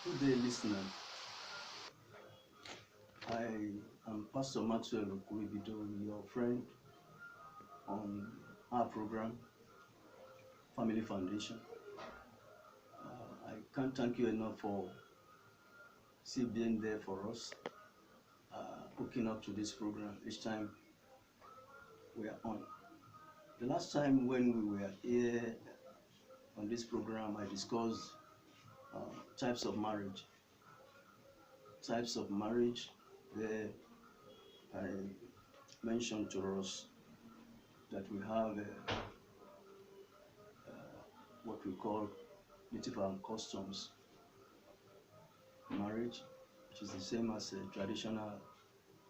Good day, listener. I am Pastor Maxwell Okuibido, your friend on our program, Family Foundation. I can't thank you enough for still being there for us, hooking up to this program each time we are on. The last time when we were here on this program, I discussed types of marriage. Types of marriage, where I mentioned to us that we have what we call native and customs marriage, which is the same as a traditional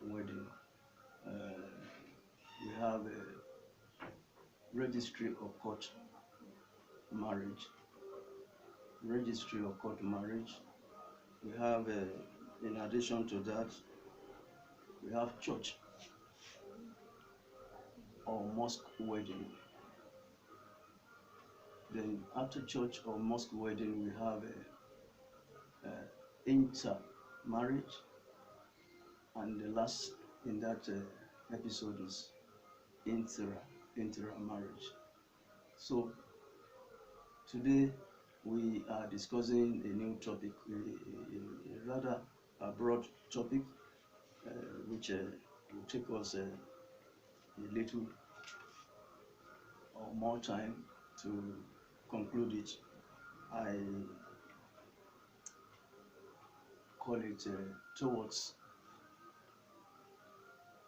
wedding. We have a registry of court marriage. Registry of court marriage. We have, in addition to that, we have church or mosque wedding. Then after church or mosque wedding, we have intermarriage, and the last in that episode is intra-marriage. So today we are discussing a new topic, a rather broad topic, which will take us a little or more time to conclude it. I call it towards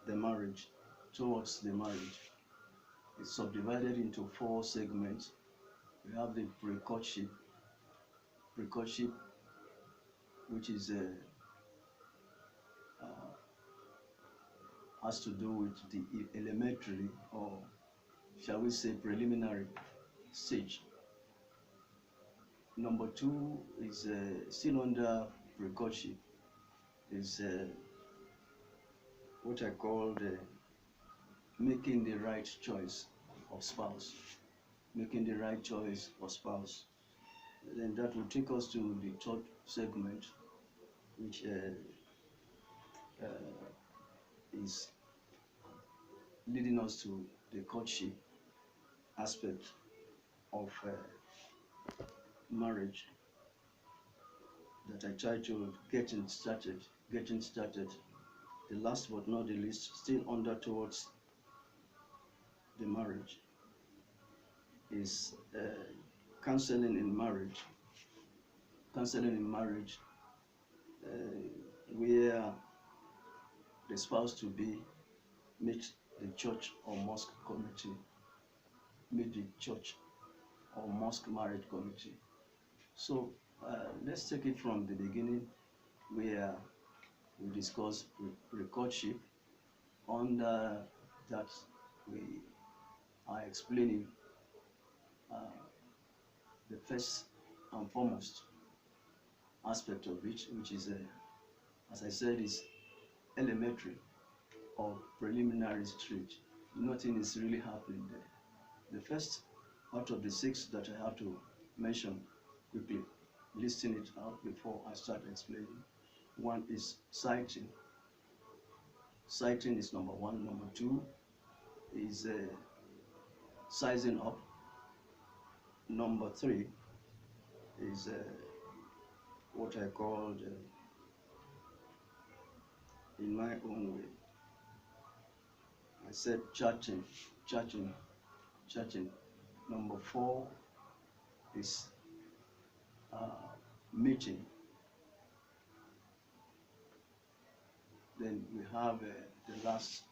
the marriage. Towards the marriage. It's subdivided into 4 segments. We have the pre-courtship, which is has to do with the elementary, or shall we say preliminary stage. Number 2 is still under pre-courtship, is what I call the making the right choice of spouse. Making the right choice of spouse. Then that will take us to the 3rd segment, which is leading us to the courtship aspect of marriage, that I try to getting started. The last but not the least, still under towards the marriage, is counseling in marriage. Where the spouse to be meet the church or mosque committee, marriage committee. So let's take it from the beginning, where we discuss pre-courtship. Under that, we are explaining the first and foremost aspect of it, which is, as I said, is elementary or preliminary stage. Nothing is really happening there. The first out of the 6 that I have to mention quickly, listing it out before I start explaining. 1 is sighting. Sighting is number 1. Number 2 is sizing up. Number 3 is what I called, in my own way, I said chatting. Number 4 is meeting. Then we have the last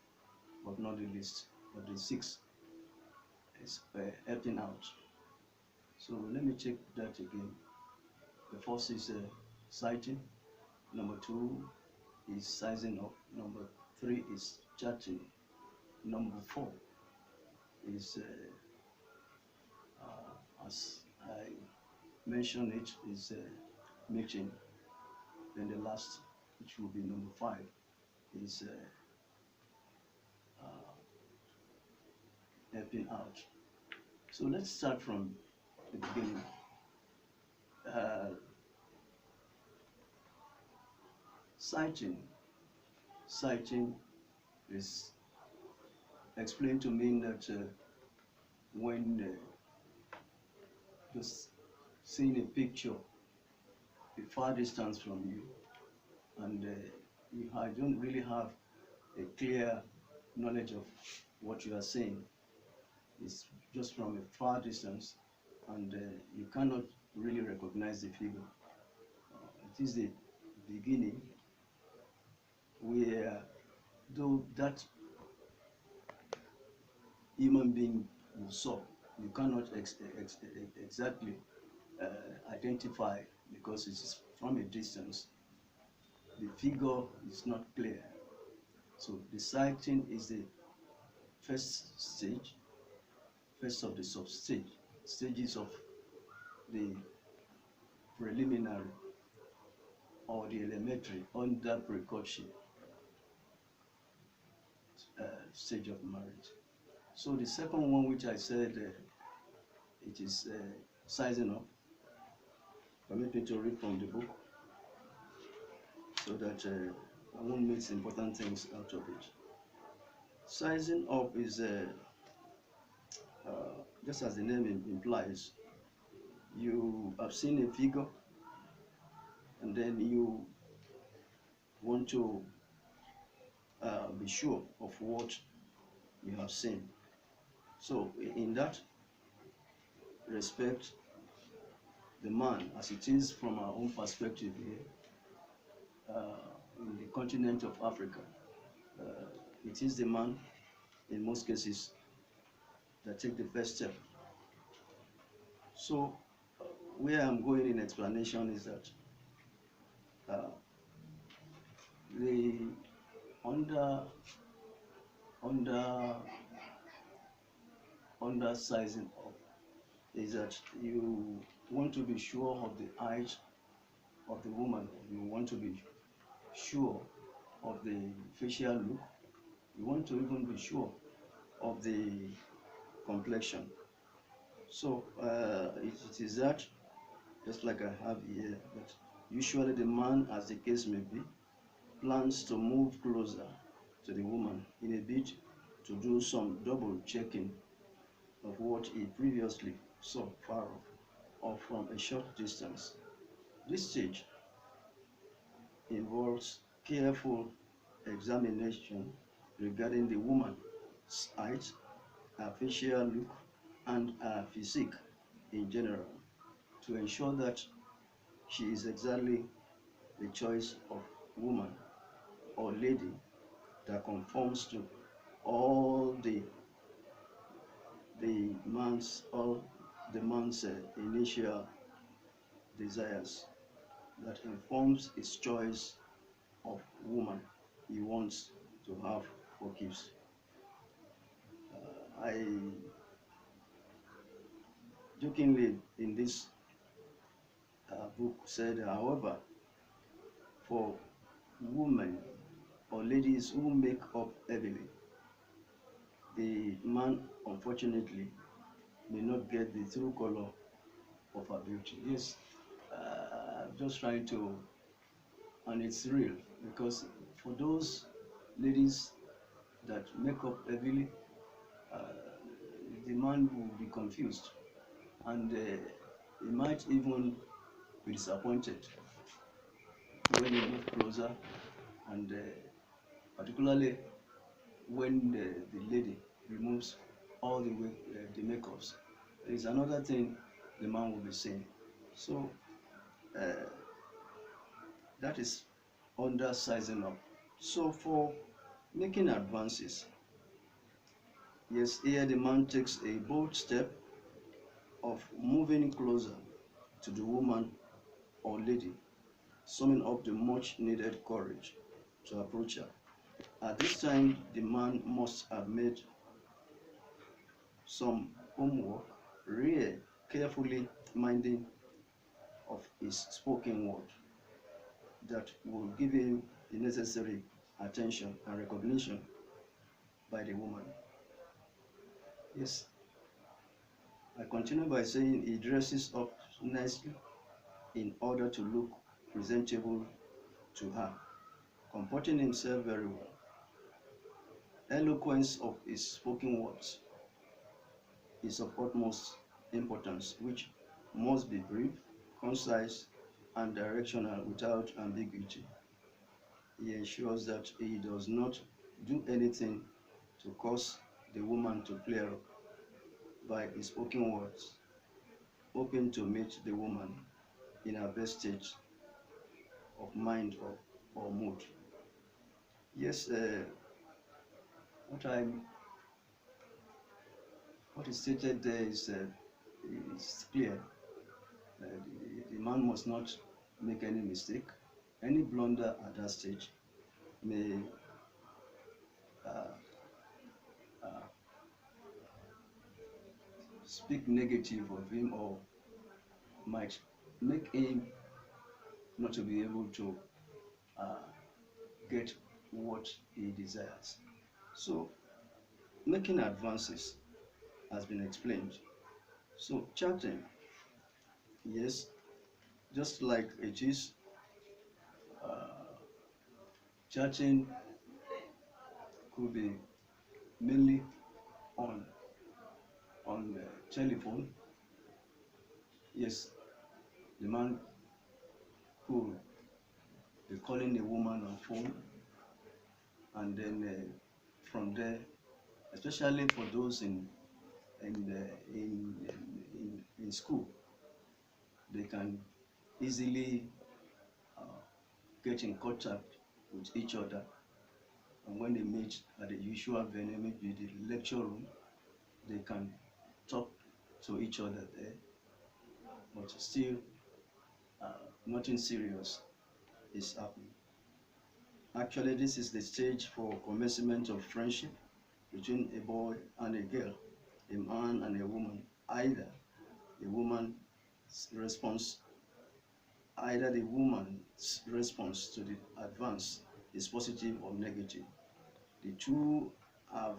but not the least, but the 6th is helping out. So let me check that again. The first is sighting. Number 2 is sizing up. Number 3 is chatting. Number 4 is, as I mentioned it, is meeting. Then the last, which will be number 5, is helping out. So let's start from the beginning. Sighting. Sighting is explained to mean that when just seeing a picture a far distance from you, and you don't really have a clear knowledge of what you are saying. It's just from a far distance, and you cannot really recognize the figure. It is the beginning where, though that human being you saw, you cannot exactly identify, because it is from a distance. The figure is not clear. So the sighting is the first stage, first of the stages of the preliminary or the elementary under pre-courtship stage of marriage. So the second one, which I said it is sizing up. Permit me to read from the book so that I won't miss important things out of it. Sizing up is just as the name implies, you have seen a figure and then you want to be sure of what you have seen. So in that respect, the man, as it is from our own perspective here, in the continent of Africa, it is the man, in most cases, that take the first step. So where I'm going in explanation is that the under sizing up is that you want to be sure of the eyes of the woman. You want to be sure of the facial look. You want to even be sure of the complexion. So it is that, just like I have here, that usually the man, as the case may be, plans to move closer to the woman in a bid to do some double checking of what he previously saw far off or from a short distance. This stage involves careful examination regarding the woman's height, her facial look, and her physique in general, to ensure that she is exactly the choice of woman or lady that conforms to all the man's initial desires, that informs his choice of woman he wants to have for gifts. I jokingly in this book said, however, for women or ladies who make up heavily, the man unfortunately may not get the true color of her beauty. Yes, I'm just trying to, and it's real, because for those ladies that make up heavily, the man will be confused, and he might even be disappointed when you move closer, and particularly when the lady removes all the makeups. There is another thing the man will be saying. So that is under sizing up. So for making advances, yes, here the man takes a bold step of moving closer to the woman or lady, summing up the much needed courage to approach her. At this time, the man must have made some homework, really carefully minding of his spoken word that will give him the necessary attention and recognition by the woman. Yes, I continue by saying he dresses up nicely in order to look presentable to her. comporting himself very well, eloquence of his spoken words is of utmost importance, which must be brief, concise, and directional without ambiguity. He ensures that he does not do anything to cause the woman to flare up by his spoken words, hoping to meet the woman in her best state of mind or mood. Yes, what I what is stated there is clear. The man must not make any mistake. Any blunder at that stage may uh, uh, speak negative of him or might make him not to be able to uh, get what he desires. So, making advances has been explained. So, chatting, yes, just like it is, uh, chatting could be mainly on telephone. Yes, the man could be calling a woman on phone, and then from there, especially for those in school, they can easily uh, get in contact with each other, and when they meet at the usual venue, maybe the lecture room, they can talk to each other there, but still nothing serious is happening. Actually, this is the stage for commencement of friendship between a boy and a girl, a man and a woman. The woman's response, either the woman's response to the advance is positive or negative. The two have,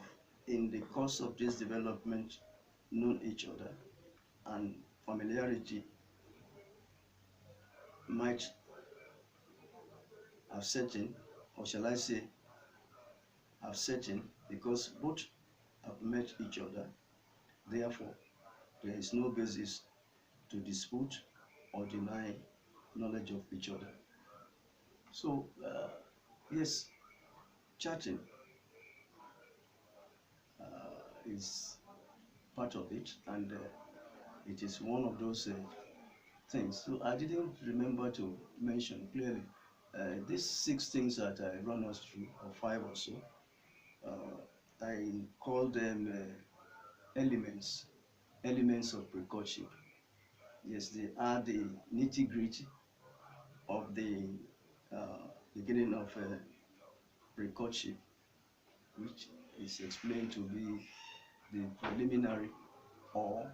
in the course of this development, known each other, and familiarity might have set in, or shall I say, have set in, because both have met each other. Therefore, there is no basis to dispute or deny knowledge of each other. So, yes, chatting is part of it, and it is one of those things. So I didn't remember to mention clearly these 6 things that I run us through, or 5 or so. I call them elements of pre-courtship. Yes, they are the nitty-gritty of the beginning of pre-courtship, which is explained to be the preliminary or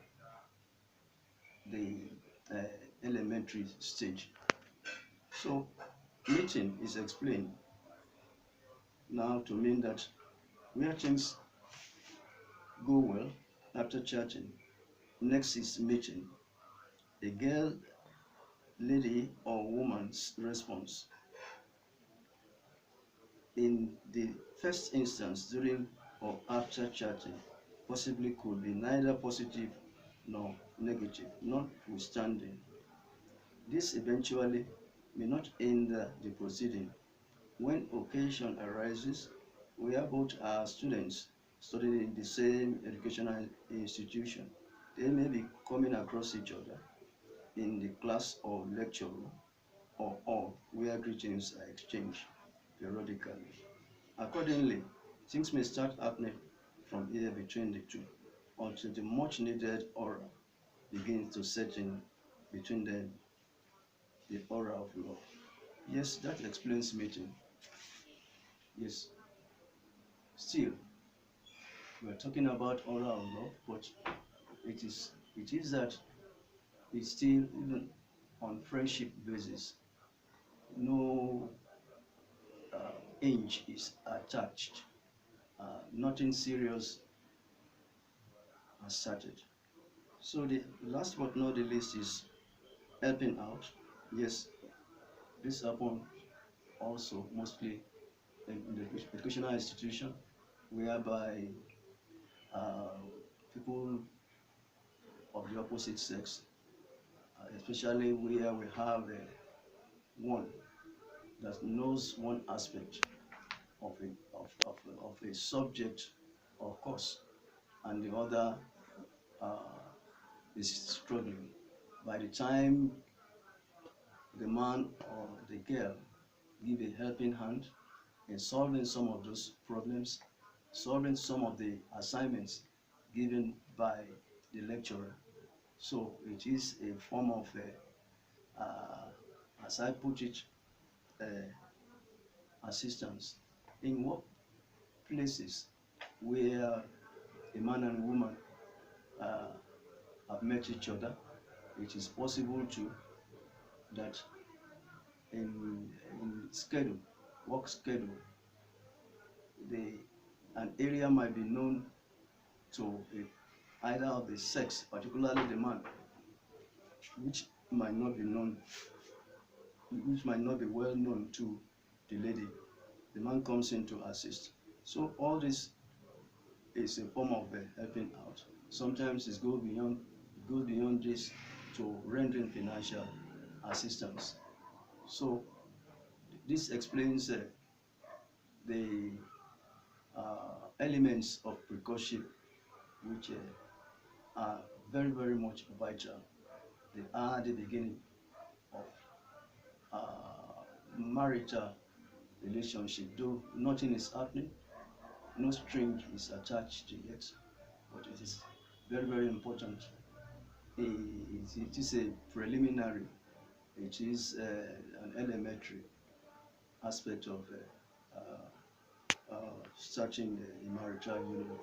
the uh, elementary stage. So, meeting is explained now to mean that where things go well after chatting, next is meeting. The girl, lady, or woman's response in the first instance during or after chatting possibly could be neither positive nor negative, notwithstanding. This eventually may not hinder the proceeding. When occasion arises, where both are students studying in the same educational institution, they may be coming across each other in the class or lecture room or hall where greetings are exchanged periodically. Accordingly, things may start happening from here between the two until the much needed aura begins to set in between them, the aura of love. Yes, that explains meeting. Yes, still, we are talking about aura of love, but it is that it's still even on friendship basis. No age is attached. Nothing serious has started. So the last but not the least is helping out. Yes, this happened also mostly in the educational institution, whereby uh, people of the opposite sex, especially where we have one that knows one aspect of a subject or course, and the other uh, is struggling. By the time the man or the girl give a helping hand in solving some of those problems, solving some of the assignments given by the lecturer. So it is a form of, as I put it, uh, assistance. In workplaces where a man and woman uh, have met each other, it is possible to that in schedule, work schedule, an area might be known to either of the sex, particularly the man, which might not be known, which might not be well known to the lady. The man comes in to assist. So all this is a form of helping out. Sometimes it goes beyond this to rendering financial assistance. So this explains the elements of pre-courtship, which are very, very much vital. They are the beginning of marital relationship, though nothing is happening, no string is attached yet, but it is very, very important. It is a preliminary, it is an elementary aspect of starting the marital union.